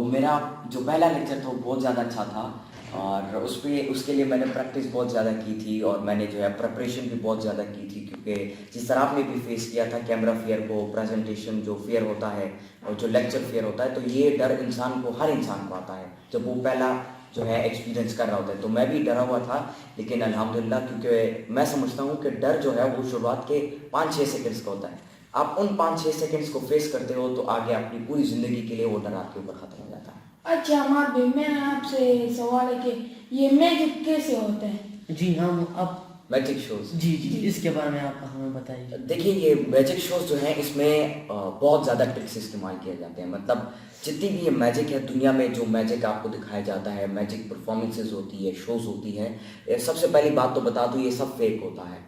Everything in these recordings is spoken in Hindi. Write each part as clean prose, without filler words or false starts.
मेरा जो पहला लेक्चर था वो बहुत ज़्यादा अच्छा था और उसके लिए मैंने प्रैक्टिस बहुत ज़्यादा की थी और मैंने जो है प्रिपरेशन भी बहुत ज़्यादा की थी, क्योंकि जिस तरह आपने भी फेस किया था कैमरा फियर को, प्रेजेंटेशन जो फियर होता है और जो लेक्चर फियर होता है, तो ये डर हर इंसान को आता है जब वो पहला जो है एक्सपीरियंस कर रहा होता है। तो मैं भी डरा हुआ था, लेकिन अल्हम्दुलिल्लाह, क्योंकि मैं समझता हूँ कि डर जो है वो शुरुआत के 5-6 सेकंड्स का होता है। आप उन 5-6 सेकंड्स को फेस करते हो तो आगे अपनी पूरी ज़िंदगी के लिए वो डर आपके ऊपर ख़त्म हो जाता है। अच्छा अमार भाई, मेरा आपसे सवाल है कि ये मैजिक कैसे होता है? जी हम अब मैजिक शोज, जी जी इसके बारे में आप हमें बताइए। देखिए ये मैजिक शोज जो हैं इसमें बहुत ज़्यादा ट्रिक्स इस्तेमाल किए जाते हैं। मतलब जितनी भी ये मैजिक है दुनिया में, जो मैजिक आपको दिखाया जाता है, मैजिक परफॉर्मेंसेज होती है, शोज होती है, सबसे पहली बात तो बता दूँ ये सब फेक होता है।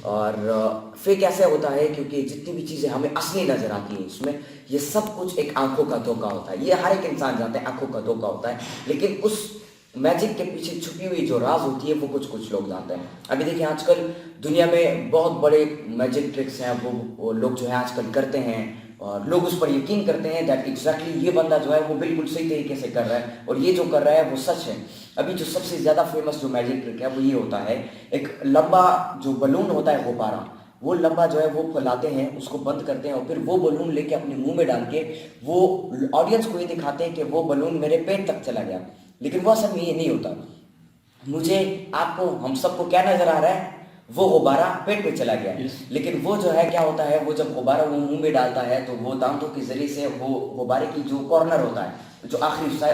और फेक ऐसे होता है क्योंकि जितनी भी चीज़ें हमें असली नज़र आती हैं इसमें, ये सब कुछ एक आंखों का धोखा होता है। ये हर एक इंसान जानता है आंखों का धोखा होता है, लेकिन उस मैजिक के पीछे छुपी हुई जो राज होती है वो कुछ लोग जानते हैं। अभी देखिए आजकल दुनिया में बहुत बड़े मैजिक ट्रिक्स हैं, वो लोग जो है आजकल करते हैं और लोग उस पर यकीन करते हैं दैट एग्जैक्टली ये बंदा जो है वो बिल्कुल सही तरीके से कर रहा है और ये जो कर रहा है वो सच है। अभी जो सबसे ज़्यादा फेमस जो मैजिक ट्रिक है वो ये होता है, एक लंबा जो बलून होता है गुब्बारा, वो लंबा जो है वो फैलाते हैं, उसको बंद करते हैं और फिर वो बलून लेके अपने मुंह में डाल के वो ऑडियंस को ये दिखाते हैं कि वो बलून मेरे पेट तक चला गया, लेकिन वो असल में ये नहीं होता। मुझे, आपको, हम सबको क्या नजर आ रहा है, वो गुब्बारा पेट पे चला गया। लेकिन वो जो है क्या होता है, वो जब गुब्बारा वो मुंह में डालता है तो वो दांतों के जरिए से वो गुब्बारे की जो कॉर्नर होता है, जो आखिरी हिस्सा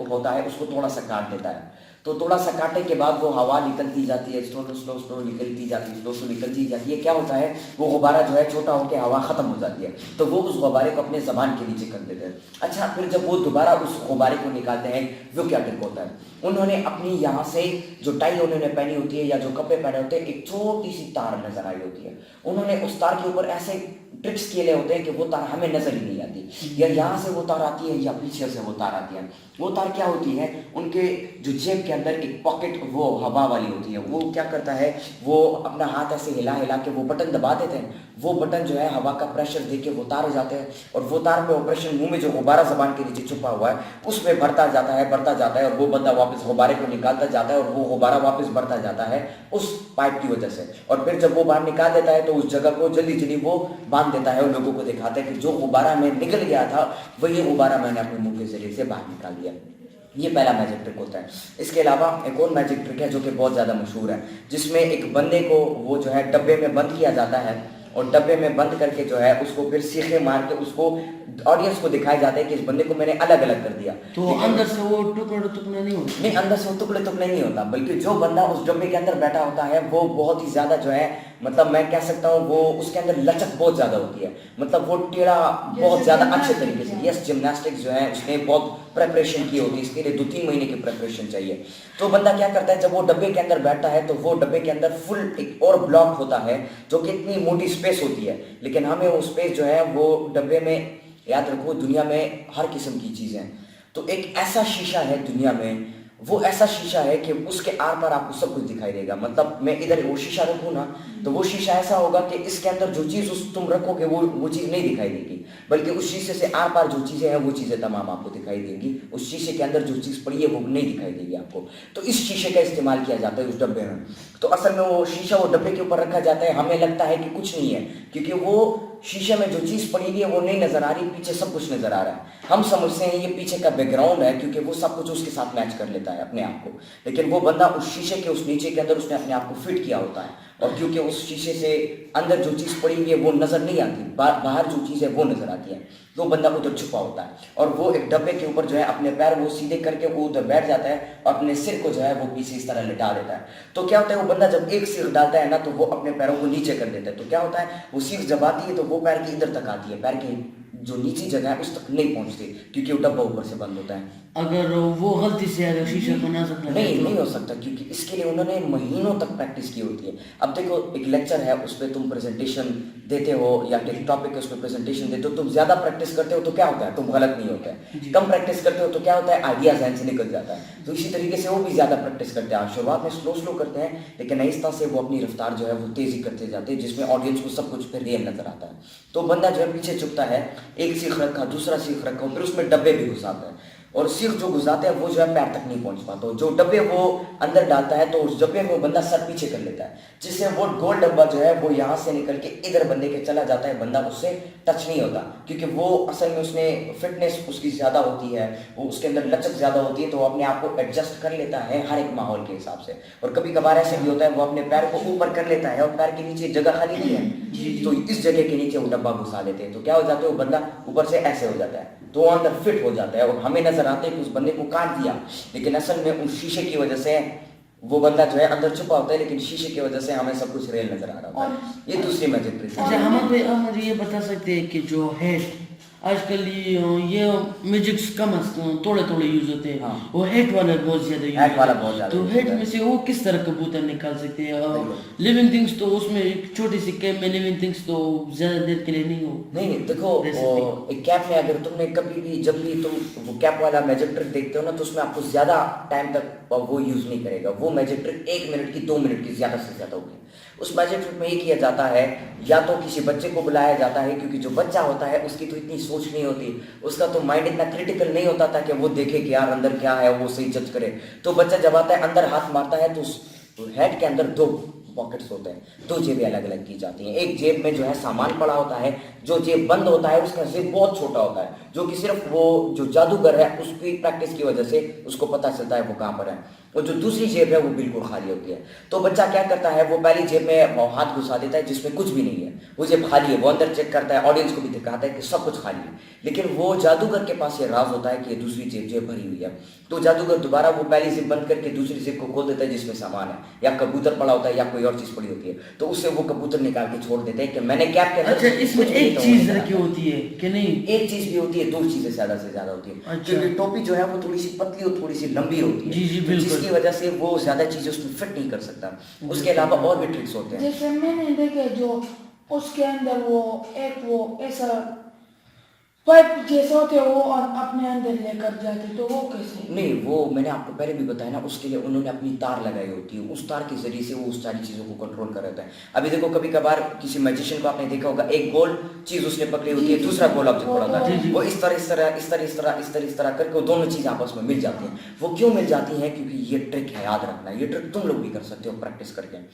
होता है, उसको थोड़ा सा काट देता है। तो थोड़ा सा काटने के बाद वो हवा निकलती जाती है, स्लो स्लो स्लो निकलती जाती है, स्लो स्लो निकलती जाती है। क्या होता है, वो गुब्बारा जो है छोटा होकर हवा खत्म हो जाती है, तो वो उस गुब्बारे को अपने जबान के नीचे कर देते हैं। अच्छा, फिर जब वो दोबारा उस गुब्बारे को निकालते हैं, वो क्या ट्रिक होता है, उन्होंने अपनी यहाँ से जो टाई उन्होंने पहनी होती है या जो कपड़े पहने होते हैं, एक छोटी सी तार नजर आई होती है, उन्होंने उस तार के ऊपर ऐसे ट्रिक्स किए होते हैं कि वो तार हमें नजर ही नहीं आती, या यहाँ से वो तार आती है या पीछे से वो तार आती है। वो तार क्या होती है, उनके जो जेब के अंदर एक पॉकेट वो हवा वाली होती है, वो क्या करता है, वो अपना हाथ ऐसे हिला हिला के वो बटन दबा देते हैं, वो बटन जो है हवा का प्रेशर दे के वो तार हो जाते हैं और वो तार पे ऑपरेशन मुंह में जो गुब्बारा जबान के नीचे छुपा हुआ है उसमें बढ़ता जाता है और वो बंदा वापस गुब्बारे को निकालता जाता है और वो गुब्बारा वापस बढ़ता जाता है उस पाइप की वजह से। और फिर जब वो बाहर निकाल देता है तो उस जगह को जल्दी जल्दी वो बांध देता है और लोगों को दिखाता है कि जो गुब्बारा में निकल गया था वही गुब्बारा मैंने अपने मुंह के जरिए से बाहर निकाल दिया। ये पहला मैजिक ट्रिक होता है। इसके अलावा एक और मैजिक ट्रिक है जो कि बहुत ज़्यादा मशहूर है, जिसमें एक बंदे को वो जो है डब्बे में बंद किया जाता है और डब्बे में बंद करके जो है उसको फिर सीखे मार के उसको ऑडियंस को दिखाया जाता है कि इस बंदे को मैंने अलग अलग कर दिया। तो अंदर से वो टुकड़े नहीं होते? नहीं, अंदर से वो टुकड़े नहीं होता, बल्कि जो बंदा उस डब्बे के अंदर बैठा होता है वो बहुत ही ज्यादा जो है, मतलब मैं कह सकता हूँ वो उसके अंदर लचक बहुत ज्यादा होती है, मतलब वो टेढ़ा बहुत ज्यादा अच्छे तरीके से, यस जिम्नास्टिक्स जो है उसने बहुत प्रेपरेशन की होती है, इसके लिए 2-3 महीने की प्रेपरेशन चाहिए। तो बंदा क्या करता है, जब वो डब्बे के अंदर बैठता है तो वो डब्बे के अंदर फुल एक और ब्लॉक होता है जो कि इतनी मोटी स्पेस होती है, लेकिन हमें वो स्पेस जो है वो डब्बे में, याद रखो दुनिया में हर किस्म की चीज़ें, तो एक ऐसा शीशा है दुनिया में, वो ऐसा शीशा है कि उसके आर पार आपको सब कुछ दिखाई देगा। मतलब मैं इधर वो शीशा रखूँ ना तो वो शीशा ऐसा होगा कि इसके अंदर जो चीज़ तुम रखोगे वो चीज़ नहीं दिखाई देगी, बल्कि उस शीशे से आर पार जो चीज़ें हैं वो चीज़ें तमाम आपको दिखाई देंगी, उस शीशे के अंदर जो चीज़ पड़ी है वो नहीं दिखाई देगी आपको। तो इस शीशे का इस्तेमाल किया जाता है उस डब्बे में। तो असल में वो शीशा वो डब्बे के ऊपर रखा जाता है, हमें लगता है कि कुछ नहीं है क्योंकि वो शीशे में जो चीज़ पड़ी हुई है वो नहीं नजर आ रही, पीछे सब कुछ नजर आ रहा है। हम समझते हैं ये पीछे का बैकग्राउंड है क्योंकि वो सब कुछ उसके साथ मैच कर लेता है अपने आप को, लेकिन वो बंदा उस शीशे के उस नीचे के अंदर उसने अपने आप को फिट किया होता है और क्योंकि उस शीशे से अंदर जो चीज़ पड़ी हुई है वो नजर नहीं आती, बाहर जो चीज़ है वो नजर आती है, तो बंदा उधर छुपा होता है और वो एक डब्बे के ऊपर जो है अपने पैर वो सीधे करके वो उधर बैठ जाता है और अपने सिर को जो है वो पीछे इस तरह लिटा देता है। तो क्या होता है, वो बंदा जब एक सिर डालता है ना तो वो अपने पैरों को नीचे कर देता है, तो क्या होता है, वो सिर जब आती है तो वो पैर की इधर तक आती है, पैर की जो नीची जगह है उस तक नहीं पहुंचती क्योंकि वो डब्बा ऊपर से बंद होता है। अगर वो गलती से अगर शीशा को ना सकता नहीं हो सकता क्योंकि इसके लिए उन्होंने महीनों तक प्रैक्टिस की होती है। अब देखो एक लेक्चर है उस पर तुम प्रेजेंटेशन देते हो या एक टॉपिक है उस पर प्रेजेंटेशन देते हो, तुम ज्यादा प्रैक्टिस करते हो तो क्या होता है, तुम गलत नहीं होता है। कम प्रैक्टिस करते हो तो क्या होता है, आइडिया जहन से निकल जाता है। तो इसी तरीके से वो भी ज्यादा प्रैक्टिस करते हैं, शुरुआत में स्लो करते हैं लेकिन आहिस्ता से वो अपनी रफ्तार जो है वो तेजी करते जाते हैं, जिसमें ऑडियंस को सब कुछ फिर रियल नजर आता है। तो बंदा जो है पीछे चुकता है, एक सीख रखा, दूसरा सीख रखा, फिर उसमें डब्बे भी घुसाता है, और सीख जो घुसाते हैं वो जो है पैर तक नहीं पहुंच पाता, तो जो डब्बे वो अंदर डालता है तो उस डब्बे में वो बंदा सर पीछे कर लेता है, जिससे वो गोल डब्बा जो है वो यहाँ से निकल के इधर बंदे के चला जाता है, बंदा उससे टच नहीं होता, क्योंकि वो असल में उसने फिटनेस उसकी ज़्यादा होती है, वो उसके अंदर लचक ज़्यादा होती है, तो वो अपने आप को एडजस्ट कर लेता है हर एक माहौल के हिसाब से। और कभी कभार ऐसे भी होता है वो अपने पैर को ऊपर कर लेता है और पैर के नीचे जगह खाली नहीं है, तो इस जगह के नीचे वो डब्बा घुसा लेते हैं, तो क्या हो जाता है वो बंदा ऊपर से ऐसे हो जाता है, तो वो अंदर फिट हो जाता है और हमें नजर आता है कि उस बंदे को काट दिया, लेकिन असल में उस शीशे की वजह से वो बंदा जो है अंदर छुपा होता है, लेकिन शीशे की वजह से हमें सब कुछ रियल नजर आ रहा होता है। ये दूसरी मैजिक ट्रिक है। अच्छा, हम मुझे ये बता सकते हैं कि जो हेड आजकल ये मैजिक्स कम थोड़े थोड़े यूज होते हैं, हाँ। वो हेड वाला बहुत ज्यादा यूज हेड वाला बहुत ज्यादा तो use हेड होता है। में से वो किस तरह कबूतर निकाल सकते हैं? बिल्कुल। लिविंग थिंग्स तो उसमें एक छोटी सी कैप में लिविंग थिंग्स तो ज्यादा देर के लिए नहीं हो नहीं देखो, रह सकती। एक कैप में अगर तुमने कभी भी जब भी तुम वो कैप वाला मैजिक ट्रिक देखते हो ना, तो उसमें आपको ज्यादा टाइम तक वो यूज नहीं करेगा, वो मैजिक ट्रिक 1 मिनट की 2 मिनट की ज्यादा से ज्यादा होगी। उस मैजिक ट्रिक में ये किया जाता है, या तो किसी बच्चे को बुलाया जाता है, क्योंकि जो बच्चा होता है उसकी तो इतनी सोच नहीं होती, उसका तो माइंड इतना क्रिटिकल नहीं होता था कि वो देखे कि यार अंदर क्या है, वो सही जज करे। तो बच्चा जब आता है अंदर हाथ मारता है तो उस हेड के अंदर 2 पॉकेट्स होते हैं, 2 जेबें अलग अलग की जाती हैं। एक जेब में जो है सामान पड़ा होता है, जो जेब बंद होता है उसका जेब बहुत छोटा होता है, जो कि सिर्फ वो जो जादूगर है उसकी प्रैक्टिस की वजह से उसको पता चलता है वो कहाँ पर है। और जो दूसरी जेब है वो बिल्कुल खाली होती है। तो बच्चा क्या करता है, वो पहली जेब में हाथ घुसा देता है जिसमें कुछ भी नहीं है, वो जेब खाली है, वो अंदर चेक करता है, ऑडियंस को भी दिखाता है कि सब कुछ खाली है, लेकिन वो जादूगर के पास ये राज होता है कि ये दूसरी जेब भरी हुई है। तो जादूगर दोबारा वो पहली जेब बंद करके दूसरी जेब को खोल देता है जिसमें सामान है, या कबूतर पड़ा होता है या कोई और चीज पड़ी होती है, तो उससे वो कबूतर निकाल के छोड़ देते हैं कि मैंने कैप के अंदर अच्छा, इसमें कुछ भी एक तो चीज नहीं रखी करा। होती है कि नहीं? एक चीज भी होती है, 2 चीजें ज्यादा से ज्यादा होती है, अच्छा। क्योंकि टोपी जो है वो थोड़ी सी पतली और थोड़ी सी लंबी होती है, जी, जी, तो बिल्कुल। जिसकी वजह से वो ज्यादा चीजें उसमें फिट नहीं कर सकता। उसके अलावा और भी ट्रिक्स होते हैं। जैसे मैंने देखे जो उसके अंदर वो एक वो ऐसा पाइप जैसे होते हैं वो अपने अंदर लेकर जाते, तो वो कैसे? नहीं, वो मैंने आपको पहले भी बताया ना, उसके लिए उन्होंने अपनी तार लगाई होती है, उस तार के जरिए से वो उस सारी चीजों को कंट्रोल कर रहता है। अभी देखो, कभी कभार किसी मैजिशियन को आपने देखा होगा, एक गोल चीज उसने पकड़ी होती है, दूसरा गोल ऑब्जेक्ट पड़ा होता है, वो इस तरह करके वो दोनों चीज आपस में मिल जाती हैं। वो क्यों मिल जाती हैं? क्योंकि ये ट्रिक है, याद रखना, ये ट्रिक तुम लोग भी कर सकते हो प्रैक्टिस करके।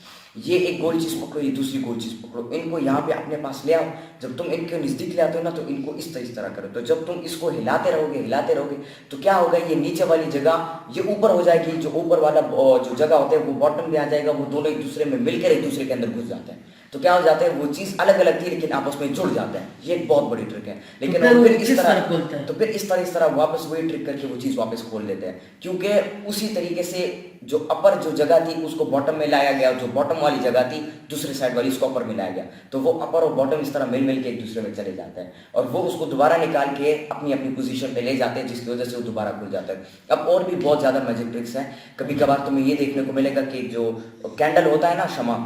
ये एक गोल चीज पकड़ो, ये दूसरी गोल चीज पकड़ो, इनको यहाँ पे अपने पास ले आओ, जब तुम इनके नजदीक ले आते हो ना तो इनको इस तरह करो, तो जब तुम इसको हिलाते रहोगे तो क्या होगा, ये नीचे वाली जगह ये ऊपर हो जाएगी, जो ऊपर वाला जो जगह होता है वो बॉटम में आ जाएगा, वो दोनों एक दूसरे में मिलकर एक दूसरे के अंदर घुस जाते हैं। तो क्या हो जाता है, वो चीज अलग अलग थी लेकिन आपस में जुड़ जाते हैं। ये एक बहुत बड़ी ट्रिक है। लेकिन तो फिर किस तरह खोलते हैं? तो फिर इस तरह वापस वही ट्रिक करके वो चीज वापस खोल लेते हैं, क्योंकि उसी तरीके से जो अपर जो जगह थी उसको बॉटम में लाया गया, जो बॉटम वाली जगह थी दूसरे साइड वाली उसको अपर में लाया गया, तो वो अपर और बॉटम इस तरह मिल के एक दूसरे में चले जाते हैं, और वो उसको दोबारा निकाल के अपनी अपनी पोजीशन पे ले जाते हैं, जिसकी वजह से वो दोबारा खुल जाता है। अब और भी बहुत ज्यादा मैजिक ट्रिक्स हैं। कभी कभार तुम्हें ये देखने को मिलेगा कि जो कैंडल होता है ना, शमा,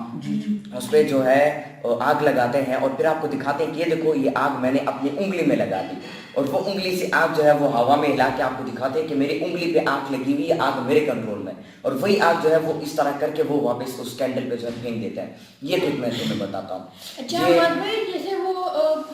उस पर जो है आग लगाते हैं और फिर आपको दिखाते हैं कि ये देखो, ये आग मैंने अपनी उंगली में लगा दी, और वो उंगली से आग जो है वो हवा में हिला के आपको दिखाते हैं कि मेरी उंगली पे आग लगी हुई है, आग मेरे कंट्रोल में, और वही आग जो है वो इस तरह करके वो वापस उस कैंडल पे जो है फेंक देता है। ये ट्रिक मैं तुम्हें बताता हूँ। अच्छा अहमद भाई, जैसे वो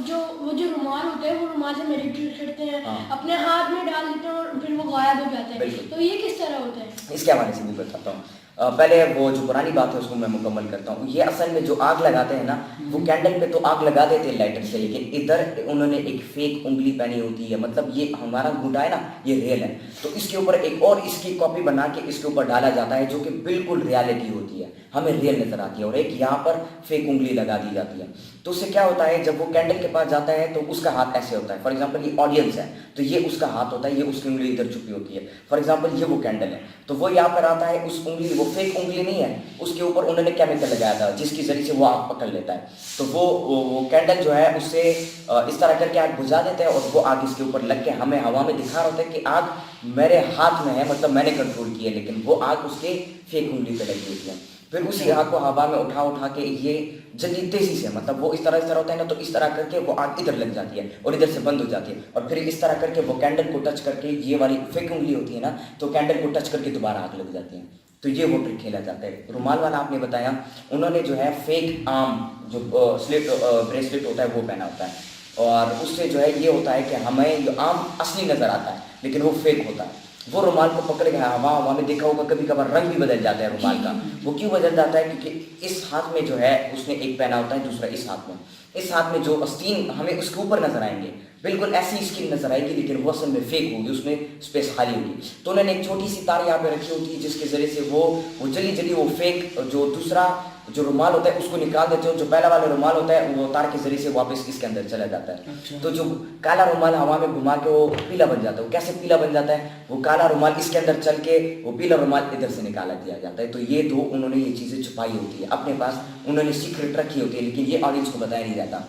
जो रुमाल होते हैं, वो रुमाल से मेडिटेट करते हैं, हाँ। अपने हाथ में डाल देते हैं और फिर वो गायब हो जाते हैं, बिल्कुल। तो ये किस तरह होता है? इसके हवाले से भी बताता हूँ। पहले वो जो पुरानी बात है उसको मैं मुकम्मल करता हूँ। ये असल में जो आग लगाते हैं ना, वो कैंडल पे तो आग लगा देते हैं लाइटर से, लेकिन इधर उन्होंने एक फेक उंगली पहनी होती है, मतलब ये हमारा अंगूठा है ना, ये रियल है, तो इसके ऊपर एक और इसकी कॉपी बना के इसके ऊपर डाला जाता है, जो कि बिल्कुल रियलिटी होती है, हमें रियल नजर आती है, और एक यहाँ पर फेक उंगली लगा दी जाती है। तो उससे क्या होता है, जब वो कैंडल के पास जाता है तो उसका हाथ ऐसे होता है। फॉर एग्जाम्पल ये ऑडियंस है तो ये उसका हाथ होता है, ये उसकी उंगली इधर छुपी होती है। फॉर एग्जाम्पल ये वो कैंडल है, तो वो यहाँ पर आता है, उस उंगली, वो फेक उंगली नहीं है, उसके ऊपर उन्होंने केमिकल लगाया था जिसकी जरिए से वो आग पकड़ लेता है। तो वो कैंडल जो है उससे इस तरह करके आग बुझा देते हैं, और वो आग इसके ऊपर लग के हमें हवा में दिखा रहा होता है कि आग मेरे हाथ में है, मतलब मैंने कंट्रोल की है, लेकिन वो आग उसके फेक उंगली पे लगी होती है। फिर उसी आग को हवा में उठा के ये जल्दी तेजी से, मतलब वो इस तरह होता है ना, तो इस तरह करके वो आग इधर लग जाती है और इधर से बंद हो जाती है, और फिर इस तरह करके वो कैंडल को टच करके, ये वाली फेक उंगली होती है ना, तो कैंडल को टच करके दोबारा आग लग जाती है। तो ये वो ट्रिक खेला जाता है। रुमाल वाला आपने बताया, उन्होंने जो है फेक आर्म जो ब्रेसलेट होता है वो पहना होता है। और उससे जो है ये होता है कि हमें ये आम असली नज़र आता है लेकिन वो फेक होता है। वो रुमाल को पकड़ के हवा में देखा होगा कभी कभार रंग भी बदल जाता है रुमाल का। वो क्यों बदल जाता है? क्योंकि इस हाथ में जो है उसने एक पहना होता है, दूसरा इस हाथ में। इस हाथ में जो आस्तीन हमें उसके ऊपर नजर आएंगे, बिल्कुल ऐसी स्किन नजर आएगी, लेकिन वो असल में फेक होगी, उसमें स्पेस खाली होगी। तो उन्होंने एक छोटी सी तार यहाँ पे रखी होती है जिसके जरिए से वो जल्दी जल्दी वो फेक जो दूसरा जो रुमाल होता है उसको निकाल देते हो। जो पहला वाला रुमाल होता है वो तार के जरिए से वापस इसके अंदर चला जाता है। अच्छा। तो जो काला रुमाल हवा में घुमा के वो पीला बन जाता है। वो कैसे पीला बन जाता है? वो काला रुमाल इसके अंदर चल के वो पीला रुमाल इधर से निकाला दिया जाता है। तो ये दो उन्होंने ये चीज़ें छुपाई होती है अपने पास, उन्होंने सीक्रेट रखी होती है, लेकिन ये ऑडियंस को बताया नहीं जाता।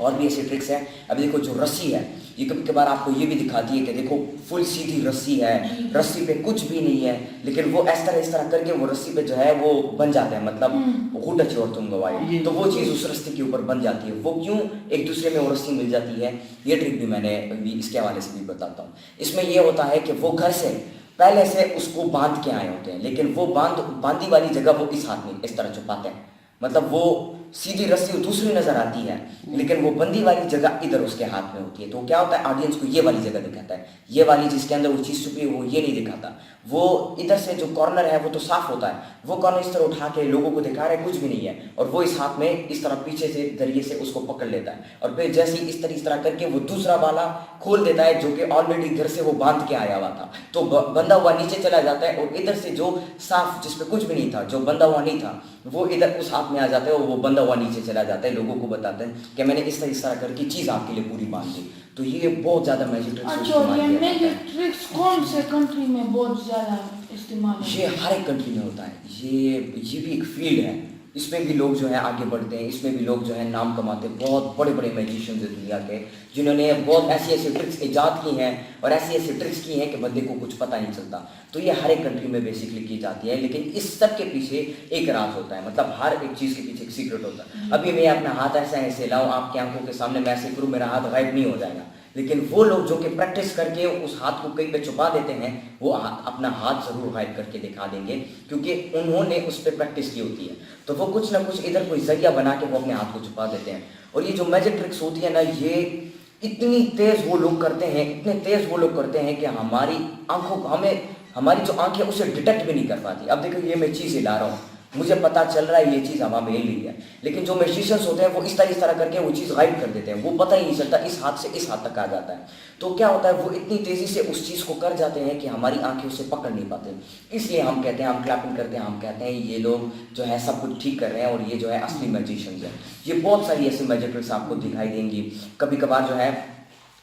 और भी ऐसे ट्रिक्स हैं। अभी देखो जो रस्सी है ये कभी कभार आपको ये भी दिखाती है कि देखो फुल सीधी रस्सी है, रस्सी पे कुछ भी नहीं है, लेकिन वो इस तरह करके वो रस्सी पे जो है वो बन जाते हैं, मतलब हुड छोड़ तुम गवाए, तो वो चीज़ उस रस्सी के ऊपर बन जाती है। वो क्यों? एक दूसरे में वो रस्सी मिल जाती है। ये ट्रिक भी मैंने इसके हवाले से भी बताता हूँ। इसमें ये होता है कि वो घर से पहले से उसको बांध के आए होते हैं, लेकिन वो बांधी वाली जगह वो इस हाथ में इस तरह छुपाते हैं। मतलब वो सीधी रस्सी दूसरी नजर आती है, लेकिन वो बंदी वाली जगह इधर उसके हाथ में होती है। तो क्या होता है, ऑडियंस को ये वाली जगह दिखाता है, ये वाली जिसके अंदर वो चीज़ छुपी है वो ये नहीं दिखाता। वो इधर से जो कॉर्नर है वो तो साफ होता है, वो कॉर्नर इस तरह उठा के लोगों को दिखा रहा है कुछ भी नहीं है, और वो इस हाथ में इस तरह पीछे से जरिए से उसको पकड़ लेता है, और फिर जैसे ही इस तरह करके वो दूसरा वाला खोल देता है जो कि ऑलरेडी घर से वो बांध के आया हुआ था। तो बंधा हुआ नीचे चला जाता है, और इधर से जो साफ जिसपे कुछ भी नहीं था, जो बंधा हुआ नहीं था, वो इधर उस हाथ में आ जाता है, और वो बंधा हुआ नीचे चला जाता है। लोगों को बताते हैं कि मैंने इस तरह करके चीज़ आपके लिए पूरी बांध दी। तो ये बहुत ज़्यादा मैजिक ट्रिक्स अच्छा, ये मैजिक ट्रिक्स कौन से कंट्री में बहुत ज़्यादा इस्तेमाल है? ये हर एक कंट्री में होता है। ये भी एक फील्ड है, इसमें भी लोग जो है आगे बढ़ते हैं, इसमें भी लोग जो है नाम कमाते हैं। बहुत बड़े बड़े मैजिशियंस हैं दुनिया के, जिन्होंने बहुत ऐसी ट्रिक्स ईजाद की हैं और ऐसी ट्रिक्स की हैं कि बंदे को कुछ पता नहीं चलता। तो ये हर एक कंट्री में बेसिकली की जाती है, लेकिन इस सब के पीछे एक राज होता है, मतलब हर एक चीज़ के पीछे एक सीक्रेट होता है। अभी मैं अपना हाथ ऐसे लाऊं आपकी आंखों के सामने, मैं ऐसे करूँ, मेरा हाथ गायब नहीं हो जाएगा, लेकिन वो लोग जो कि प्रैक्टिस करके उस हाथ को कहीं पे छुपा देते हैं, वो अपना हाथ जरूर गायब करके दिखा देंगे, क्योंकि उन्होंने उस पर प्रैक्टिस की होती है। तो वो कुछ ना कुछ इधर कोई जरिया बना के वो अपने हाथ को छुपा देते हैं। और ये जो मैजिक ट्रिक्स होती है ना, ये इतनी तेज वो लोग करते हैं, इतने तेज वो लोग करते हैं कि हमारी आंखों को हमारी जो आंखें उसे डिटेक्ट भी नहीं कर पाती। अब देखो ये मैं चीज़ हिला रहा हूँ, मुझे पता चल रहा है ये चीज़ हवा में हिल रही है, लेकिन जो मैजिशियंस होते हैं वो इस तरह करके वो चीज़ गायब कर देते हैं, वो पता ही नहीं चलता, इस हाथ से इस हाथ तक आ जाता है। तो क्या होता है, वो इतनी तेज़ी से उस चीज़ को कर जाते हैं कि हमारी आंखें उसे पकड़ नहीं पाते। इसलिए हम कहते हैं, हम क्लैपिंग करते हैं, हम कहते हैं ये लोग जो है सब कुछ ठीक कर रहे हैं और ये जो है असली मैजिशियंस हैं। ये बहुत सारी ऐसी मैजिक ट्रिक्स आपको दिखाई देंगी। कभी कभार जो है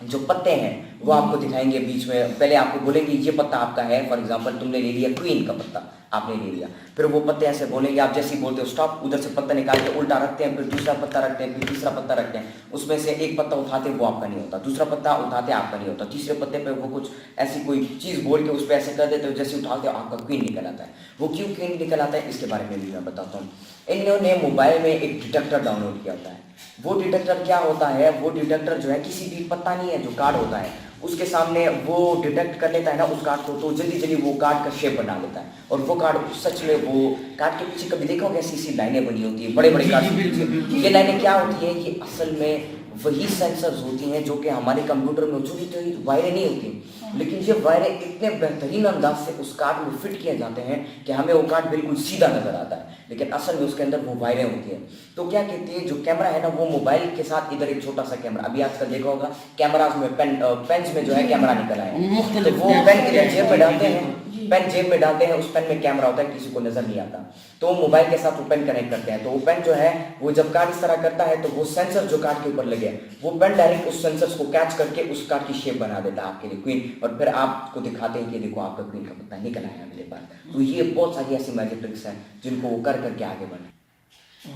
जो पत्ते हैं वो आपको दिखाएंगे बीच में, पहले आपको बोलेंगे ये पत्ता आपका है, फॉर एग्जांपल तुमने ले लिया क्वीन का पत्ता, आपने ले लिया, फिर वो पत्ते ऐसे बोलेंगे, आप जैसे ही बोलते हो स्टॉप, उधर से पत्ता निकाल के उल्टा रखते हैं, फिर दूसरा पत्ता रखते हैं, फिर तीसरा पत्ता रखते हैं, उसमें से एक पत्ता उठाते वो आपका नहीं होता, दूसरा पत्ता उठाते आपका नहीं होता, तीसरे पत्ते पे वो कुछ ऐसी कोई चीज़ बोल के उस पर ऐसे कर देते हो, जैसे उठाते हो आपका क्वीन निकल आता है। वो क्यों क्वीन निकल आता है इसके बारे में भी मैं बताता हूँ। इन्होंने मोबाइल में एक डिटेक्टर डाउनलोड किया होता है। वो डिटेक्टर क्या होता है, वो डिटेक्टर जो है किसी भी पत्ता नहीं है, जो कार्ड होता है उसके सामने वो डिटेक्ट कर लेता है ना उस कार्ड को, तो जल्दी जल्दी वो कार्ड का शेप बना लेता है। और वो कार्ड सच में वो कार्ड के पीछे कभी देखा होगा ऐसी लाइनें बनी होती है, बड़े बड़े कार्ड। ये लाइनें क्या होती है, ये असल में वही सेंसर्स होती हैं जो कि हमारे कंप्यूटर में छोटी छोटी वायरें नहीं होती, लेकिन ये वायरें इतने बेहतरीन अंदाज से उस कार्ड में फिट किए जाते हैं कि हमें वो कार्ड बिल्कुल सीधा नजर आता है, लेकिन असल में उसके अंदर वो वायरें होती हैं। तो क्या कहती है, जो कैमरा है ना, वो मोबाइल के साथ इधर एक छोटा सा कैमरा, अभी आजकल देखा होगा कैमराज में पेन्स में जो है कैमरा निकल आया है, तो वो पेन इधर जेब में डालते हैं, पेन जेब में डालते हैं, उस पेन में कैमरा होता है, किसी को नजर नहीं आता, तो मोबाइल के साथ वो पेन कनेक्ट करते हैं, तो वो पेन जो है वो जब कार्ड इस तरह करता है तो वो सेंसर जो कार्ड के ऊपर लगे वो पेन डायरेक्ट उस सेंसर्स को कैच करके उस कार्ड की शेप बना देता है आपके लिए क्वीन, और फिर आपको दिखाते हैं कि देखो आपका क्वीन का पत्ता निकल आया मेरे पास। तो ये बहुत सारी ऐसी मैजिक ट्रिक्स हैं जिनको वो कर करके आगे बढ़े।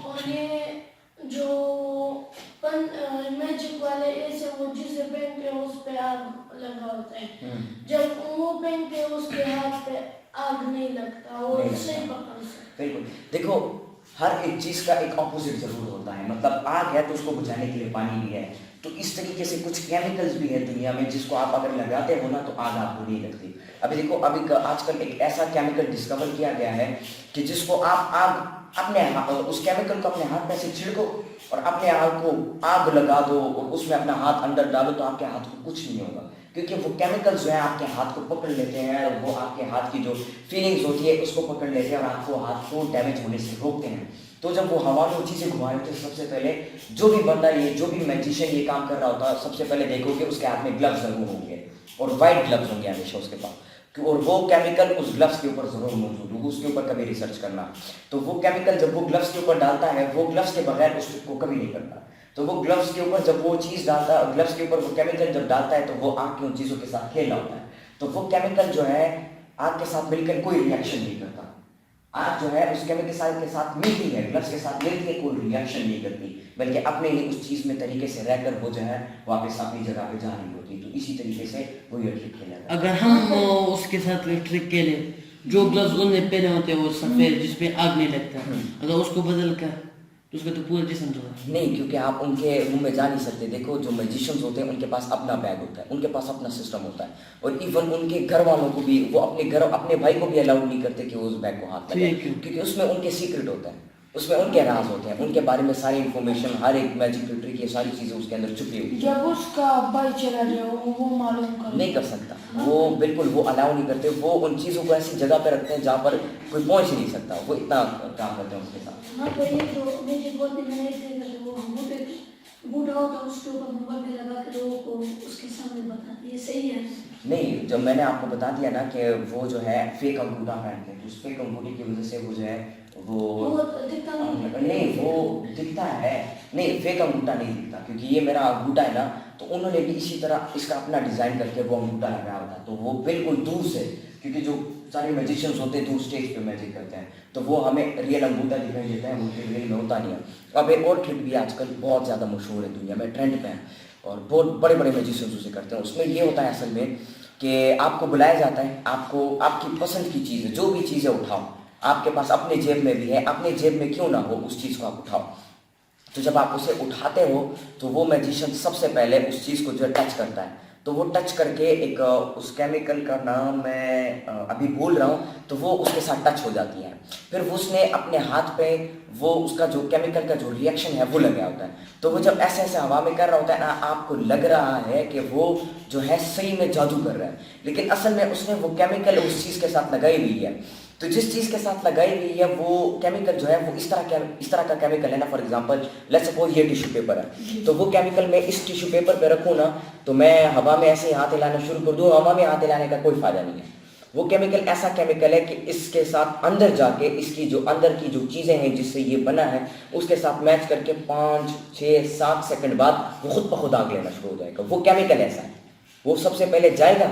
और ये जो मैजिक वाले ऐसे वो जिसे पहनते हैं उस पे आग लगा होता है, जब वो पहनते हैं उसके हाथ पे आग नहीं लगता, वो सही पकड़ सकते। बिल्कुल, देखो हर एक चीज़ का एक ऑपोजिट जरूर होता है, मतलब आग है तो उसको बुझाने के लिए पानी भी है, तो इस तरीके से कुछ केमिकल्स भी है दुनिया में जिसको आप अगर लगाते हो ना तो आग आपको नहीं लगती। अभी देखो, अभी आजकल एक ऐसा केमिकल डिस्कवर किया गया है कि जिसको आप आग अपने उस केमिकल को अपने हाथ में से छिड़को और अपने हाथ को आग लगा दो और उसमें अपना हाथ अंदर डालो तो आपके हाथ को कुछ नहीं होगा, क्योंकि वो केमिकल्स जो है आपके हाथ को पकड़ लेते हैं और वो आपके हाथ की जो फीलिंग्स होती है उसको पकड़ लेते हैं और आपको हाथ को डैमेज होने से रोकते हैं। तो जब वो हवा में वो चीज़ें घुमा रहे थे, सबसे पहले जो भी बंदा ये जो भी मैजिशियन ये काम कर रहा होता है, सबसे पहले देखोगे उसके हाथ में ग्लव्स जरूर होंगे और वाइट ग्लव्स होंगे हमेशा उसके पास, और वो केमिकल उस ग्लव्स के ऊपर जरूर मौजूद होगा। उसके ऊपर कभी रिसर्च करना, तो वो केमिकल जब वो ग्लव्स के ऊपर डालता है, वो ग्लव्स के बगैर उसको कभी नहीं करता। तो वो ग्लव्स के ऊपर जब वो चीज़ डालता है, ग्लव्स के ऊपर वो केमिकल जब डालता है तो वो आग की उन चीज़ों के साथ खेल रहा होता है। तो वो केमिकल जो है आग के साथ मिलकर कोई रिएक्शन नहीं करता। आग जो है उस केमिकल के साथ मिलती है, ग्लव्स के साथ मिलती है, कोई रिएक्शन नहीं करती, बल्कि अपने ही उस चीज़ में तरीके से रहकर वो जो है वापस अपनी जगह पे जा रही होती। तो इसी तरीके से वो ये ट्रिक खेला जाता है। अगर हम उसके साथ ट्रिक खेले, जो ग्लव्स उन्होंने पहने होते हैं वो सफेद जिसपे आग नहीं लगता, अगर उसको बदल कर तो उसका तो पूरा जिस्म जला। नहीं, क्योंकि आप उनके रूम में जा नहीं सकते। देखो जो मैजिशियंस होते हैं उनके पास अपना बैग होता है, उनके पास अपना सिस्टम होता है, और इवन उनके घर वालों को भी वो अपने भाई को भी अलाउ नहीं करते कि वो उस बैग को हाथ लगाए, क्योंकि उसमें उनके सीक्रेट होता है, उसमें उनके राज होते हैं, उनके बारे में सारी इन्फॉर्मेशन, हर एक मैजिक ट्रिक की सारी चीज़ें उसके अंदर छुपी हुई। जब उसका भाई चला गया वो मालूम कर नहीं कर सकता, वो बिल्कुल वो अलाउ नहीं करते। वो उन चीज़ों को ऐसी जगह पे रखते हैं जहाँ पर कोई पहुँच ही नहीं सकता। वो इतना काम करते हैं उसके साथ। हाँ तो ये तो मुझे बहुत दिन नहीं थे, वो बूढ़ा होता उसके ऊपर मोबाइल लगा के लोगों को उसके सामने बताती है, सही है? नहीं, जब मैंने आपको बता दिया ना कि वो जो है फेक अंगूठा पहनते हैं, तो उस फेक अंगूठे की वजह से वो जो है वो दिखता नहीं, वो दिखता है नहीं, फेक अंगूठा नहीं दिखता, क्योंकि ये मेरा अंगूठा है ना, तो उन्होंने भी इसी तरह इसका अपना डिज़ाइन करके वो अंगूठा लगाया होता है। तो वो बिल्कुल दूर से, क्योंकि जो सारे मैजिशियंस होते हैं दूर स्टेज पे मैजिक करते हैं, तो वो हमें रियल अंगूठा दिखाई देता है, वो रियल में होता नहीं है। अब एक और ट्रिक भी आजकल बहुत ज़्यादा मशहूर है, दुनिया में ट्रेंड पे है, और बहुत बड़े बड़े मैजिशियंस उसे करते हैं। उसमें ये होता है असल में कि आपको बुलाया जाता है, आपको आपकी पसंद की चीज़, जो भी चीज़ें उठाओ, आपके पास अपने जेब में भी है, अपने जेब में क्यों ना हो, उस चीज़ को आप उठाओ। तो जब आप उसे उठाते हो तो वो मैजिशियन सबसे पहले उस चीज़ को जो टच करता है, तो वो टच करके एक उस केमिकल का नाम मैं अभी भूल रहा हूँ, तो वो उसके साथ टच हो जाती है। फिर वो उसने अपने हाथ पे वो उसका जो केमिकल का जो रिएक्शन है वो लगा होता है। तो वो जब ऐसे ऐसे हवा में कर रहा होता है ना, आपको लग रहा है कि वो जो है सही में जादू कर रहा है, लेकिन असल में उसने वो केमिकल उस चीज़ के साथ लगाई हुई है। तो जिस चीज़ के साथ लगाई हुई है वो केमिकल जो है वो इस तरह का केमिकल है ना, फॉर एग्जांपल लेट्स सपोज ये टिश्यू पेपर है, तो वो केमिकल मैं इस टिश्यू पेपर पे रखूँ ना, तो मैं हवा में ऐसे ही हाथ हिलाना शुरू कर दूँ, हवा में हाथ हिलाने का कोई फायदा नहीं है। वो केमिकल ऐसा केमिकल है कि इसके साथ अंदर जाके इसकी जो अंदर की जो चीज़ें हैं जिससे ये बना है उसके साथ मैच करके 5, 6, 7 सेकंड बाद वो खुद ब खुद आग लेना शुरू हो जाएगा। वो केमिकल ऐसा है, वो सबसे पहले जाएगा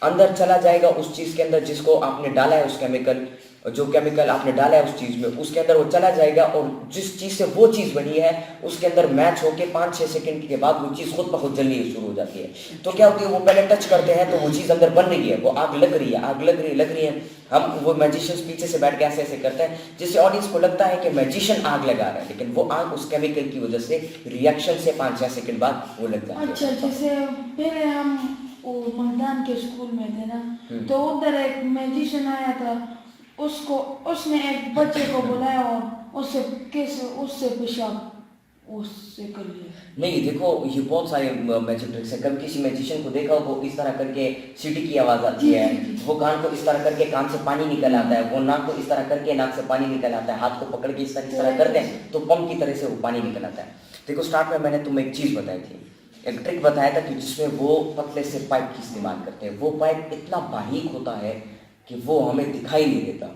अंदर, चला जाएगा उस चीज़ के अंदर जिसको आपने डाला है, उस केमिकल जो केमिकल आपने डाला है उस चीज़ में, उसके अंदर वो चला जाएगा, और जिस चीज़ से वो चीज़ बनी है उसके अंदर मैच होके 5-6 सेकंड के बाद वो चीज़ खुद ब खुद जलनी शुरू हो जाती है। तो क्या होती है, वो पहले टच करते हैं तो वो चीज़ अंदर बन रही है, वो आग लग रही है, आग लग रही है। हम वो मैजिशियंस पीछे से बैठ के ऐसे ऐसे करते हैं जिससे ऑडियंस को लगता है कि मैजिशियन आग लगा रहा है, लेकिन वो आग उस केमिकल की वजह से रिएक्शन से 5-6 सेकंड बाद वो लग जाती है। अच्छा, जैसे पहले हम वो मैदान के स्कूल में थे ना, तो उधर एक मैजिशियन आया था, उसने एक बच्चे को बुलाया और उससे पेशाब उससे कर लिया। नहीं, देखो ये बहुत सारे मैजिक ट्रिक्स है। कभी किसी मैजिशियन को देखा हो वो इस तरह करके सीटी की आवाज़ आती है, वो कान को इस तरह करके कान से पानी निकल आता है, वो नाक को इस तरह करके नाक से पानी निकल आता है, हाथ को पकड़ के इस तरह करते हैं तो पंप की तरह से वो पानी निकल आता है। देखो स्टार्ट में मैंने तुम्हें एक चीज़ बताई थी, एक ट्रिक बताया था कि जिसमें वो पतले से पाइप की इस्तेमाल करते हैं। वो पाइप इतना बारीक होता है कि वो हमें दिखाई नहीं देता,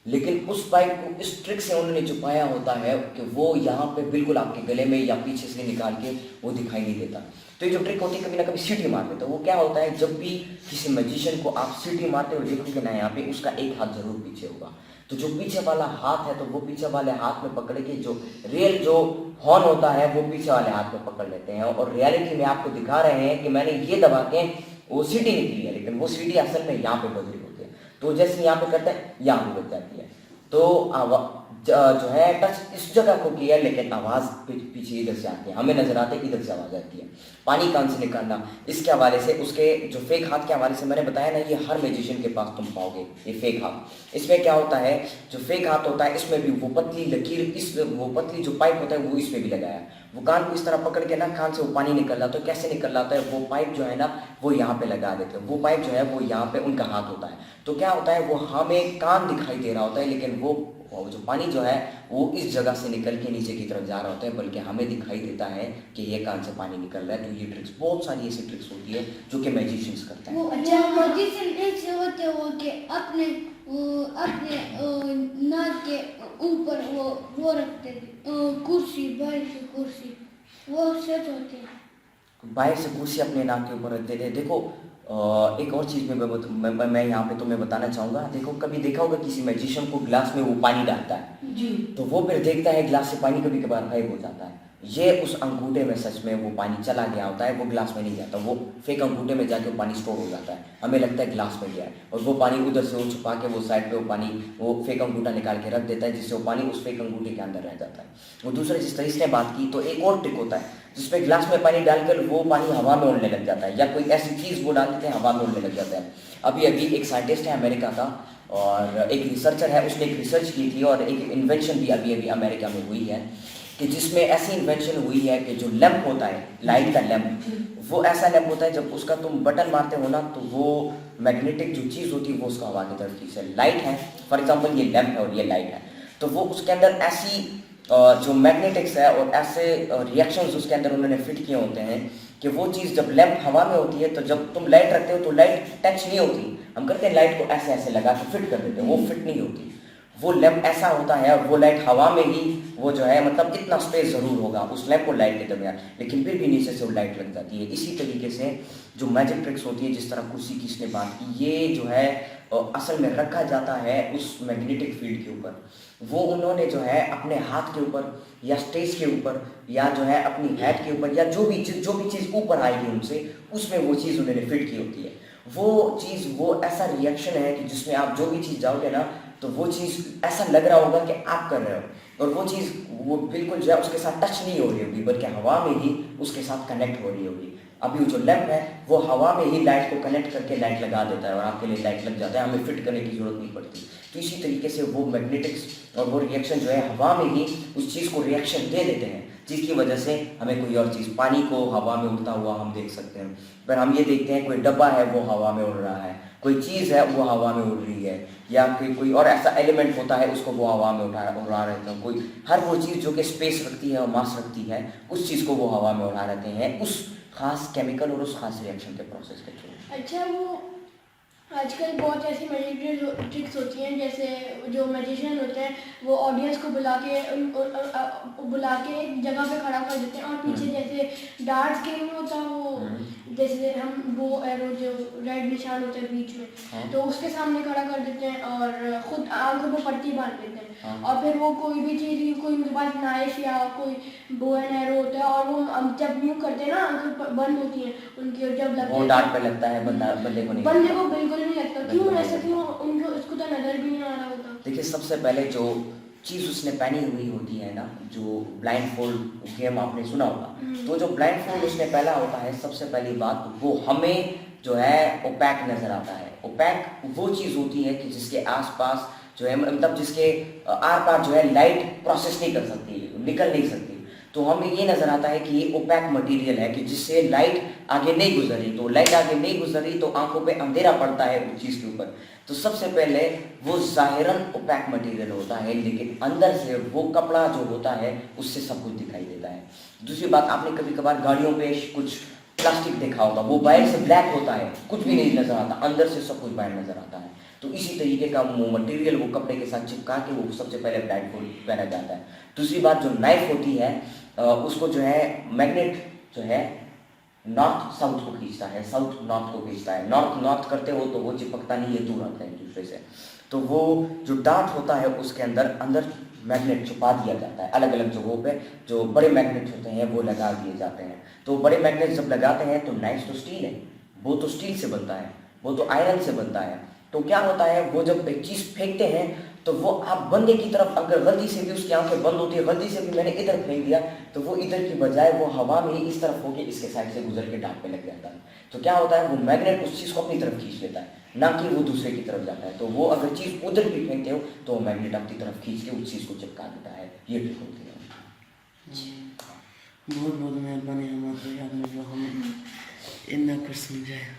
लेकिन उस पाइप को इस ट्रिक से उन्होंने छुपाया होता है कि वो यहाँ पे बिल्कुल आपके गले में या पीछे से निकाल के वो दिखाई नहीं देता। तो ये जो ट्रिक होती है कभी ना कभी सीटी मार देता है। वो क्या होता है, जब भी किसी मैजिशियन को आप सीटी मारते हुए देखोगे ना, यहाँ पे उसका एक हाथ जरूर पीछे होगा। तो जो पीछे वाला हाथ है तो वो पीछे वाले हाथ में पकड़ के जो रियल जो हॉर्न होता है वो पीछे वाले हाथ में पकड़ लेते हैं, और रियलिटी में आपको दिखा रहे हैं कि मैंने ये दबा के वो सीटी निकली है, लेकिन वो सीटी असल में यहाँ पे बज रही होती है। तो जैसे यहाँ पे करते हैं यहाँ पे बज जाती है। तो जो है टच इस जगह को किया लेकिन आवाज़ पीछे इधर से आती है, हमें नजर आते इधर से आवाज़ आती है। पानी कान से निकालना, इसके हवाले से उसके जो फेक हाथ के हवाले से मैंने बताया ना, ये हर मैजिशियन के पास तुम पाओगे ये फेक हाथ। इसमें क्या होता है, जो फेक हाथ होता है इसमें भी वो पतली लकीर, इस वो पतली जो पाइप होता है वो इसमें भी लगाया, वो कान को इस तरह पकड़ के ना कान से वो पानी निकल रहा, तो कैसे निकल रहा है, वो पाइप जो है ना वो यहाँ पे लगा देते हैं, वो पाइप जो है वो यहाँ पे उनका हाथ होता है। तो क्या होता है, वो हमें कान दिखाई दे रहा होता है लेकिन वो जो पानी जो है वो इस जगह से निकल के नीचे की तरफ जा रहा होता है, बल्कि हमें दिखाई देता है कि ये कान से पानी निकल रहा है। तो ये ट्रिक्स, बहुत सारी ऐसी ट्रिक्स होती है जो कि मैजिशियंस करते हैं। वो अच्छा मैजिशियन ऐसे होते हो कि अपने नाक के ऊपर वो रखते थे कुर्सी, बाहर से कुर्सी, वो सच होते हैं। बाहर से कुर्सी अपने नाक के ऊपर रखते थे। देखो एक और चीज़ मैं यहाँ पे तुम्हें बताना चाहूँगा। देखो कभी देखा होगा किसी मैजिशियन को ग्लास में वो पानी डालता है जी, तो वो फिर देखता है ग्लास से पानी कभी कभार गायब हो जाता है। ये उस अंगूठे में सच में वो पानी चला गया होता है, वो ग्लास में नहीं जाता, वो फेक अंगूठे में जाके वो पानी स्टोर हो जाता है, हमें लगता है ग्लास में गया है, और वो पानी उधर से वो छुपा के वो साइड पे वो पानी वो फेक अंगूठा निकाल के रख देता है, जिससे वो पानी उस फेक अंगूठे के अंदर रह जाता है। वो दूसरा जिस तरह इसने बात की, तो एक और ट्रिक होता है जिसमें ग्लास में पानी डालकर वो पानी हवा में उड़ने लग जाता है, या कोई ऐसी चीज़ वो डाल देते हैं हवा में उड़ने लग जाता है। अभी एक साइंटिस्ट है अमेरिका का और एक रिसर्चर है, उसने एक रिसर्च की थी और एक इन्वेंशन भी अभी अमेरिका में हुई है कि जिसमें ऐसी इन्वेंशन हुई है कि जो लैंप होता है, लाइट का लैंप, वो ऐसा लैंप होता है जब उसका तुम बटन मारते हो ना तो वो मैग्नेटिक जो चीज़ होती है वो उसको हवा की तरफ खींचती है। लाइट है, फॉर एग्जांपल ये लैंप है और ये लाइट है, तो वो उसके अंदर ऐसी जो मैग्नेटिक्स है और ऐसे रिएक्शंस उसके अंदर उन्होंने फिट किए होते हैं कि वो चीज़ जब लैंप हवा में होती है तो जब तुम लाइट रखते हो तो लाइट टच नहीं होती, हम करते हैं लाइट को ऐसे ऐसे लगा के फिट कर देते हैं, वो फिट नहीं होती। वो लैंप ऐसा होता है और वो लाइट हवा में ही वो जो है मतलब इतना स्पेस ज़रूर होगा उस लैंप और लाइट के दरमियान, लेकिन फिर भी नीचे से वो लाइट लग जाती है। इसी तरीके से जो मैजिक ट्रिक्स होती है, जिस तरह कुर्सी की इसने बात की, ये जो है असल में रखा जाता है उस मैग्नेटिक फील्ड के ऊपर। वो उन्होंने जो है अपने हाथ के ऊपर या स्टेज के ऊपर या जो है अपनी हेड के ऊपर या जो भी चीज़ ऊपर आएगी उनसे, उसमें वो चीज़ उन्होंने फिट की होती है। वो चीज़ वो ऐसा रिएक्शन है कि जिसमें आप जो भी चीज़ जाओगे ना तो वो चीज़ ऐसा लग रहा होगा कि आप कर रहे हो, और वो चीज़ वो बिल्कुल जो है उसके साथ टच नहीं हो रही होगी बल्कि हवा में ही उसके साथ कनेक्ट हो रही होगी। अभी जो लैंप है वो हवा में ही लाइट को कनेक्ट करके लाइट लगा देता है और आपके लिए लाइट लग जाता है, हमें फिट करने की जरूरत नहीं पड़ती। तो इसी तरीके से वो मैग्नेटिक्स और वो रिएक्शन जो है हवा में ही उस चीज़ को रिएक्शन दे देते हैं, जिसकी वजह से हमें कोई और चीज़, पानी को हवा में उड़ता हुआ हम देख सकते हैं। पर हम ये देखते हैं कोई डब्बा है वो हवा में उड़ रहा है, कोई चीज़ है वो हवा में उड़ रही है, या कोई और ऐसा एलिमेंट होता है उसको वो हवा में उड़ा रहते हैं। कोई हर वो चीज़ जो कि स्पेस रखती है और मास रखती है उस चीज़ को वो हवा में उड़ा रहते हैं उस खास केमिकल और उस खास रिएक्शन के प्रोसेस के थ्रू। अच्छा, वो आजकल बहुत ऐसी मैजिक ट्रिक्स होती हैं, जैसे जो मैजिशियन होते हैं वो ऑडियंस को बुला के एक जगह पे खड़ा कर देते हैं और पीछे जैसे डार्ट्स गेम में होता है वो, जैसे हम वो एरो जो रेड निशान होता है बीच में, तो उसके सामने खड़ा कर देते हैं और खुद आंखों पर पट्टी बांध देते हैं, और फिर वो कोई भी चीज़, कोई उनके पास नाइफ या कोई बो एंड एरो होता है और वो जब यूँ करते हैं ना आंखें बंद होती हैं उनकी, जब लगता है डार्ट पे लगता है बंदे को बिल्कुल नहीं लगता। क्यों ऐसा, क्यों उनको इसको तो नजर भी नहीं आ रहा होता। देखिए, सबसे पहले जो चीज़ उसने पहनी हुई होती है ना, जो ब्लाइंड फोल्ड गेम आपने सुना होगा, तो जो ब्लाइंड फोल्ड उसने पहना होता है, सबसे पहली बात वो हमें जो है ओपैक नजर आता है। ओपैक वो चीज़ होती है कि जिसके आसपास जो है मतलब जिसके आर पार जो है लाइट प्रोसेस नहीं कर सकती, निकल नहीं सकती, तो हमें ये नज़र आता है कि ये ओपैक मटेरियल है कि जिससे लाइट आगे नहीं गुजरी, तो लाइट आगे नहीं गुजरी तो आंखों पे अंधेरा पड़ता है उस चीज़ के ऊपर। तो सबसे पहले वो ज़ाहिरन ओपैक मटेरियल होता है, लेकिन अंदर से वो कपड़ा जो होता है उससे सब कुछ दिखाई देता है। दूसरी बात, आपने कभी कभार गाड़ियों पे कुछ प्लास्टिक देखा होगा, वो बाहर से ब्लैक होता है, कुछ भी नहीं नज़र आता, अंदर से सब कुछ बाहर नज़र आता है। तो इसी तरीके का वो मटेरियल वो कपड़े के साथ चिपका के वो सबसे पहले ब्लाइंड फोल्ड पहना जाता है। दूसरी बात, जो नाइफ होती है उसको जो है मैग्नेट जो है नॉर्थ साउथ को खींचता है, साउथ नॉर्थ को खींचता है। नॉर्थ करते हो तो वो चिपकता नहीं है, दूर आता है एक दूसरे से। तो वो जो डार्ट होता है उसके अंदर मैग्नेट छुपा दिया जाता है, अलग अलग जगहों पे जो बड़े मैग्नेट होते हैं वो लगा दिए जाते हैं। तो बड़े मैग्नेट जब लगाते हैं तो नाइफ तो स्टील है, वो तो स्टील से बनता है, वो तो आयरन से बनता है। तो क्या होता है, वो जब एक चीज़ फेंकते हैं तो वो आप बंदे की तरफ अगर गलती से भी उसकी आंखें बंद होती है, गलती से भी मैंने इधर फेंक दिया तो वो इधर की बजाय वो हवा में इस तरफ होके इसके साइड से गुजर के डाक पे लग जाता है। तो क्या होता है, वो मैग्नेट उस चीज़ को अपनी तरफ खींच लेता है, ना कि वो दूसरे की तरफ जाता है। तो वो अगर चीज़ उधर भी फेंकते हो तो वो मैग्नेट अपनी तरफ खींच के उस चीज़ को चिपका देता है। ये ट्रिक होती है। बहुत बहुत मेहरबानी हमारे आपने जो हमें इतना कुछ समझाया।